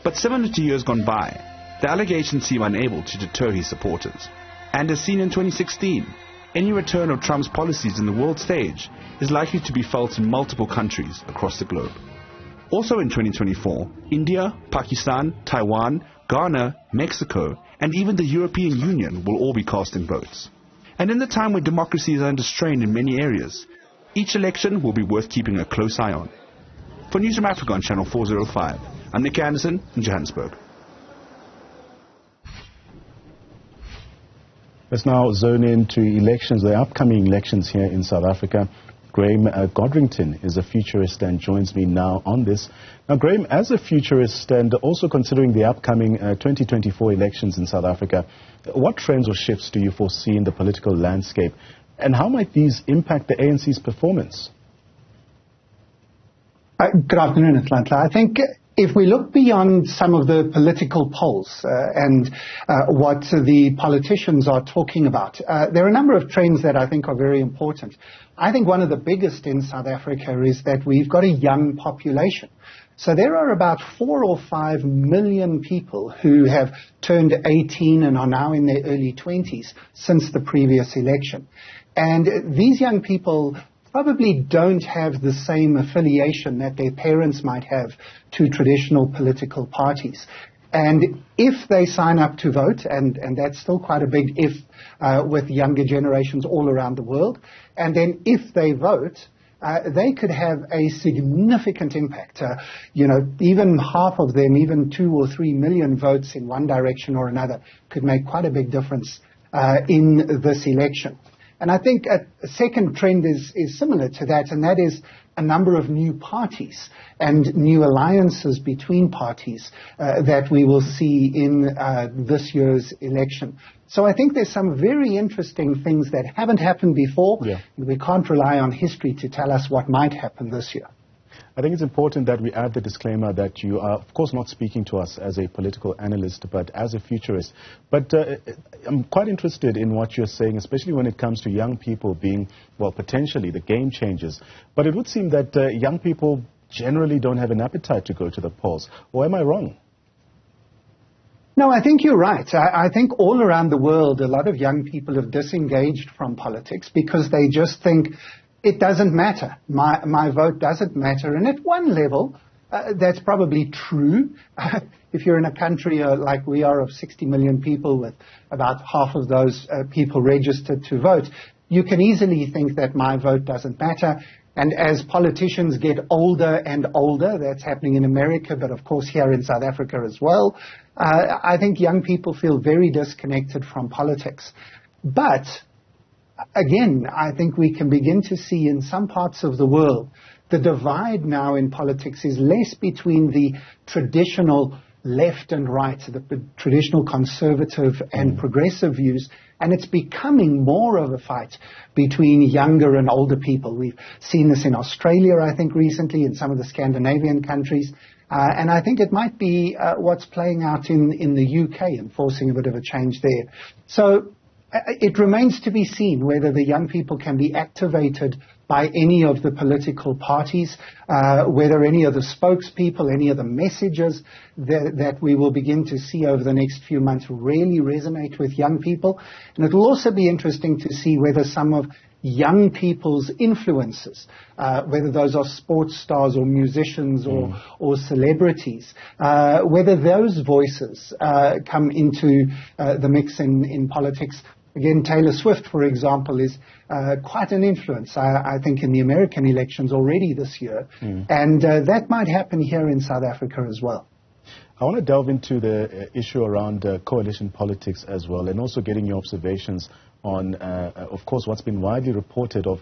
But similar to years gone by, the allegations seem unable to deter his supporters. And as seen in 2016, any return of Trump's policies in the world stage is likely to be felt in multiple countries across the globe. Also in 2024, India, Pakistan, Taiwan, Ghana, Mexico, and even the European Union will all be casting votes. And in the time when democracy is under strain in many areas, each election will be worth keeping a close eye on. For Newzroom Afrika on Channel 405, I'm Nick Anderson in Johannesburg. Let's now zone into elections, the upcoming elections here in South Africa. Graeme Codrington is a futurist and joins me now on this. Now, Graeme, as a futurist and also considering the upcoming 2024 elections in South Africa, what trends or shifts do you foresee in the political landscape, and how might these impact the ANC's performance? Good afternoon, Atlanta. I think if we look beyond some of the political polls and what the politicians are talking about, there are a number of trends that I think are very important. I think one of the biggest in South Africa is that we've got a young population. So there are about 4 or 5 million people who have turned 18 and are now in their early 20s since the previous election. And these young people probably don't have the same affiliation that their parents might have to traditional political parties. And if they sign up to vote, and that's still quite a big if with younger generations all around the world, and then if they vote, they could have a significant impact. Even half of them, even 2 or 3 million votes in one direction or another could make quite a big difference in this election. And I think a second trend is similar to that, and that is a number of new parties and new alliances between parties that we will see in this year's election. So I think there's some very interesting things that haven't happened before. Yeah. We can't rely on history to tell us what might happen this year. I think it's important that we add the disclaimer that you are, of course, not speaking to us as a political analyst, but as a futurist. But I'm quite interested in what you're saying, especially when it comes to young people being, well, potentially the game changers. But it would seem that young people generally don't have an appetite to go to the polls. Or am I wrong? No, I think you're right. I think all around the world, a lot of young people have disengaged from politics because they just think, it doesn't matter. My vote doesn't matter. And at one level, that's probably true. If you're in a country like we are of 60 million people with about half of those people registered to vote, you can easily think that my vote doesn't matter. And as politicians get older and older, that's happening in America, but of course here in South Africa as well, I think young people feel very disconnected from politics. But again, I think we can begin to see in some parts of the world, the divide now in politics is less between the traditional left and right, the traditional conservative and progressive views, and it's becoming more of a fight between younger and older people. We've seen this in Australia, I think, recently, in some of the Scandinavian countries, and I think it might be what's playing out in the UK and forcing a bit of a change there. So it remains to be seen whether the young people can be activated by any of the political parties, whether any of the spokespeople, any of the messages that we will begin to see over the next few months really resonate with young people. And it will also be interesting to see whether some of young people's influences, whether those are sports stars or musicians or celebrities, whether those voices come into the mix in politics. Again, Taylor Swift, for example, is quite an influence, I think, in the American elections already this year. And that might happen here in South Africa as well. I want to delve into the issue around coalition politics as well, and also getting your observations on, of course, what's been widely reported of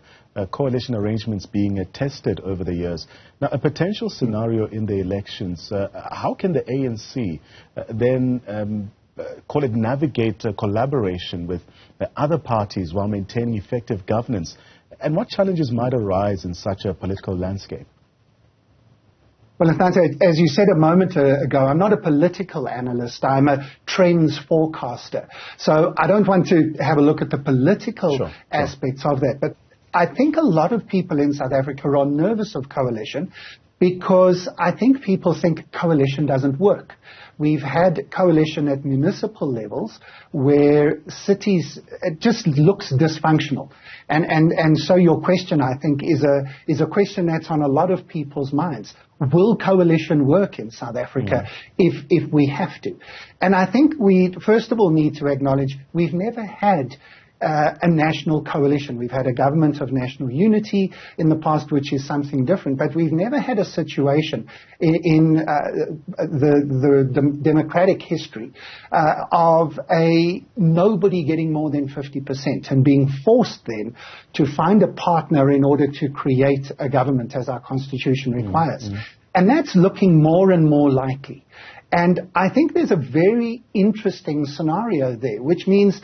coalition arrangements being tested over the years. Now, a potential scenario in the elections, how can the ANC then call it navigate collaboration with other parties while maintaining effective governance? And what challenges might arise in such a political landscape? Well, as you said a moment ago, I'm not a political analyst. I'm a trends forecaster. So I don't want to have a look at the political aspects of that. But I think a lot of people in South Africa are nervous of coalition because I think people think coalition doesn't work. We've had coalition at municipal levels where cities, it just looks dysfunctional. And so your question, I think, is a question that's on a lot of people's minds. Will coalition work in South Africa if we have to? And I think we, first of all, need to acknowledge we've never had a national coalition. We've had a government of national unity in the past, which is something different, but we've never had a situation in the democratic history of nobody getting more than 50% and being forced then to find a partner in order to create a government as our constitution requires. And that's looking more and more likely. And I think there's a very interesting scenario there, which means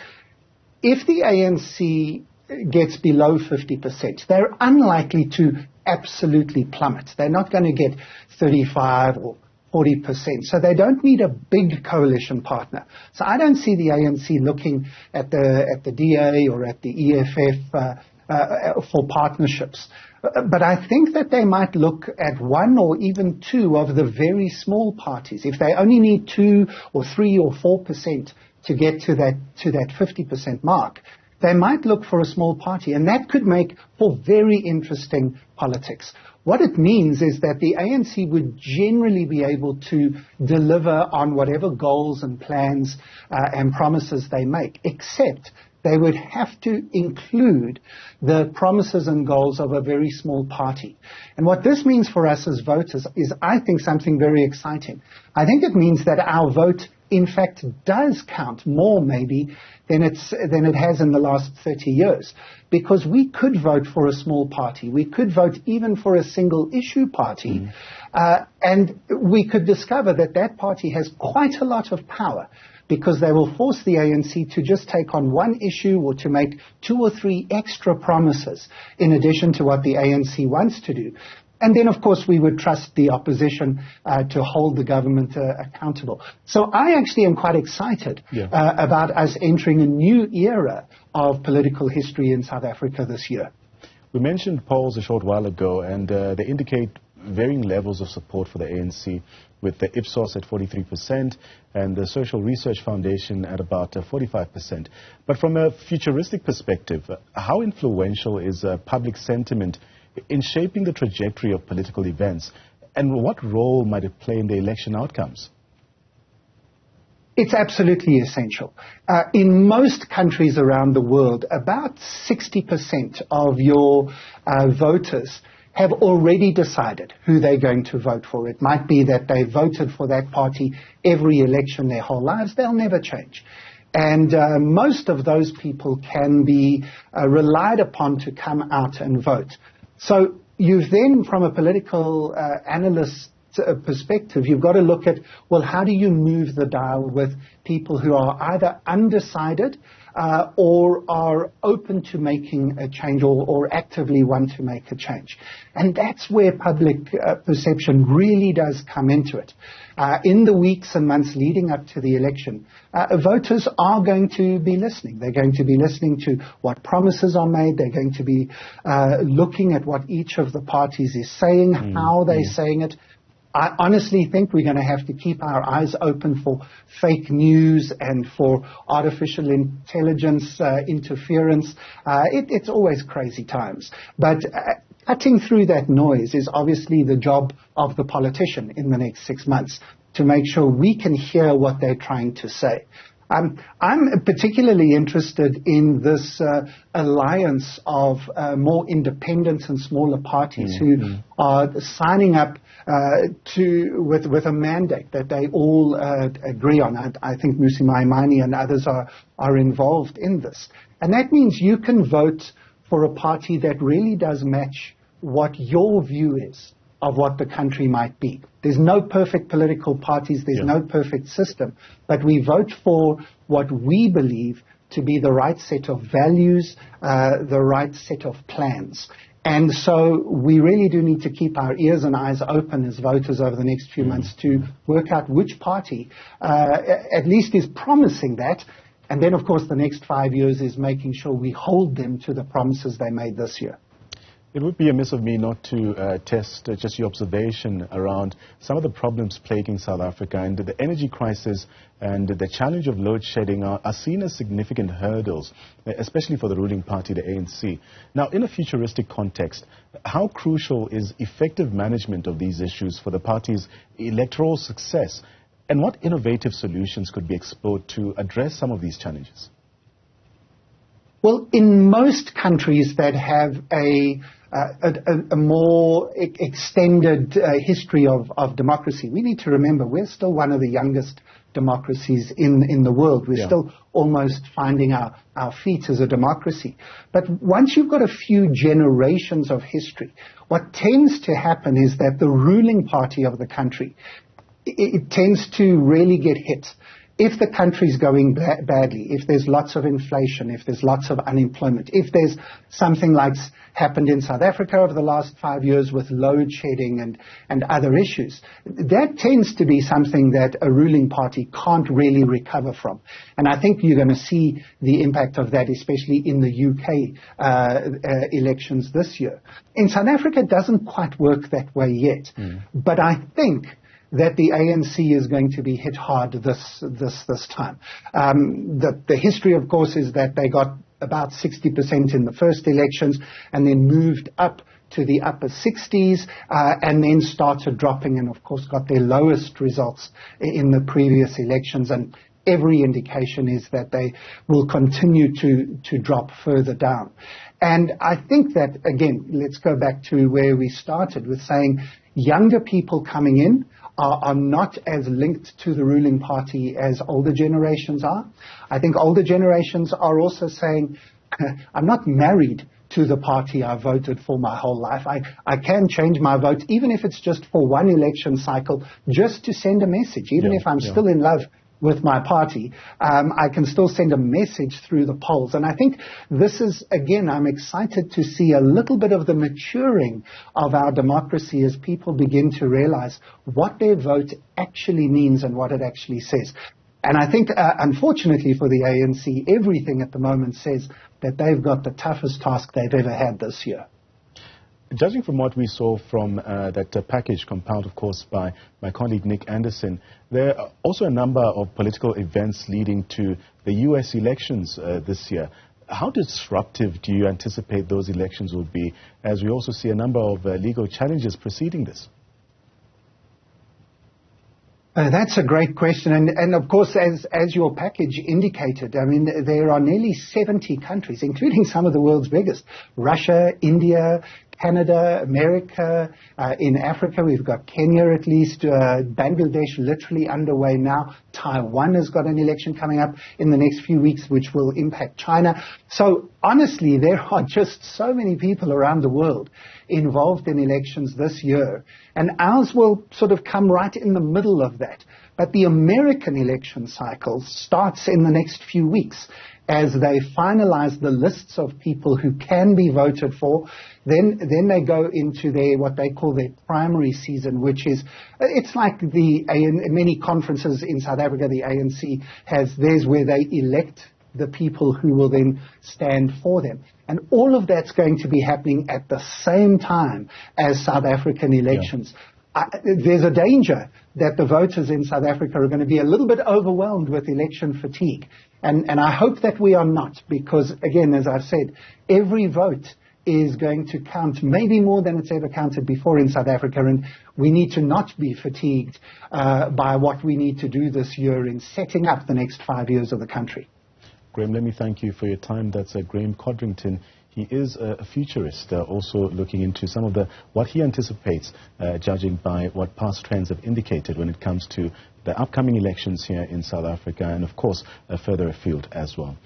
if the ANC gets below 50%, they're unlikely to absolutely plummet. They're not going to get 35 or 40%. So they don't need a big coalition partner. So I don't see the ANC looking at the DA or at the EFF for partnerships. But I think that they might look at one or even two of the very small parties. If they only need 2 or 3 or 4% to get to that 50% mark, they might look for a small party, and that could make for very interesting politics. What it means is that the ANC would generally be able to deliver on whatever goals and plans and promises they make, except they would have to include the promises and goals of a very small party. And what this means for us as voters is, I think, something very exciting. I think it means that our vote, in fact, does count more maybe than it has in the last 30 years. Because we could vote for a small party. We could vote even for a single issue party. And we could discover that that party has quite a lot of power, because they will force the ANC to just take on one issue or to make 2 or 3 extra promises in addition to what the ANC wants to do. And then, of course, we would trust the opposition to hold the government accountable. So I actually am quite excited about us entering a new era of political history in South Africa this year. We mentioned polls a short while ago, and they indicate varying levels of support for the ANC, with the Ipsos at 43% and the Social Research Foundation at about 45%. But from a futuristic perspective, how influential is public sentiment in shaping the trajectory of political events, and what role might it play in the election outcomes? It's absolutely essential. In most countries around the world, about 60% of your voters have already decided who they're going to vote for. It might be that they voted for that party every election their whole lives. They'll never change. And most of those people can be relied upon to come out and vote. So you've then, from a political analyst perspective, you've got to look at, well, how do you move the dial with people who are either undecided or are open to making a change or actively want to make a change. And that's where public perception really does come into it. In the weeks and months leading up to the election, voters are going to be listening. They're going to be listening to what promises are made. They're going to be looking at what each of the parties is saying, how they're saying it. I honestly think we're going to have to keep our eyes open for fake news and for artificial intelligence interference. It's always crazy times. But cutting through that noise is obviously the job of the politician in the next 6 months, to make sure we can hear what they're trying to say. I'm particularly interested in this alliance of more independent and smaller parties who are signing up with a mandate that they all agree on. I think Musi Maimane and others are involved in this. And that means you can vote for a party that really does match what your view is of what the country might be. There's no perfect political parties, there's no perfect system, but we vote for what we believe to be the right set of values, the right set of plans. And so we really do need to keep our ears and eyes open as voters over the next few months to work out which party at least is promising that. And then, of course, the next 5 years is making sure we hold them to the promises they made this year. It would be amiss of me not to test just your observation around some of the problems plaguing South Africa, and the energy crisis and the challenge of load shedding are seen as significant hurdles, especially for the ruling party, the ANC. Now, in a futuristic context, how crucial is effective management of these issues for the party's electoral success, and what innovative solutions could be explored to address some of these challenges? Well, in most countries that have a more extended history of democracy, we need to remember we're still one of the youngest democracies in the world. We're still almost finding our feet as a democracy. But once you've got a few generations of history, what tends to happen is that the ruling party of the country, it tends to really get hit. If the country's going badly, if there's lots of inflation, if there's lots of unemployment, if there's something like happened in South Africa over the last 5 years with load shedding and other issues, that tends to be something that a ruling party can't really recover from. And I think you're going to see the impact of that, especially in the UK elections this year. In South Africa, it doesn't quite work that way yet. But I think that the ANC is going to be hit hard this time. The history, of course, is that they got about 60% in the first elections and then moved up to the upper 60s and then started dropping and, of course, got their lowest results in the previous elections. And every indication is that they will continue to drop further down. And I think that, again, let's go back to where we started with saying younger people coming in are not as linked to the ruling party as older generations are. I think older generations are also saying, I'm not married to the party I voted for my whole life. I can change my vote, even if it's just for one election cycle, just to send a message. Even if I'm still in love with my party, I can still send a message through the polls. And I think this is, again, I'm excited to see a little bit of the maturing of our democracy as people begin to realize what their vote actually means and what it actually says. And I think, unfortunately for the ANC, everything at the moment says that they've got the toughest task they've ever had this year. Judging from what we saw from that package compiled, of course, by my colleague Nick Anderson, there are also a number of political events leading to the U.S. elections this year. How disruptive do you anticipate those elections will be, as we also see a number of legal challenges preceding this? That's a great question. And of course, as your package indicated, I mean, there are nearly 70 countries, including some of the world's biggest, Russia, India, Canada, America, in Africa, we've got Kenya at least, Bangladesh literally underway now. Taiwan has got an election coming up in the next few weeks, which will impact China. So honestly, there are just so many people around the world involved in elections this year, and ours will sort of come right in the middle of that. But the American election cycle starts in the next few weeks as they finalize the lists of people who can be voted for. Then they go into what they call their primary season, which is, it's like many conferences in South Africa, the ANC has theirs where they elect the people who will then stand for them. And all of that's going to be happening at the same time as South African elections. There's a danger that the voters in South Africa are going to be a little bit overwhelmed with election fatigue. And I hope that we are not, because, again, as I've said, every vote is going to count maybe more than it's ever counted before in South Africa, and we need to not be fatigued by what we need to do this year in setting up the next 5 years of the country. Graeme, let me thank you for your time. That's Graeme Codrington. He is a futurist, also looking into some of what he anticipates, judging by what past trends have indicated when it comes to the upcoming elections here in South Africa and, of course, further afield as well.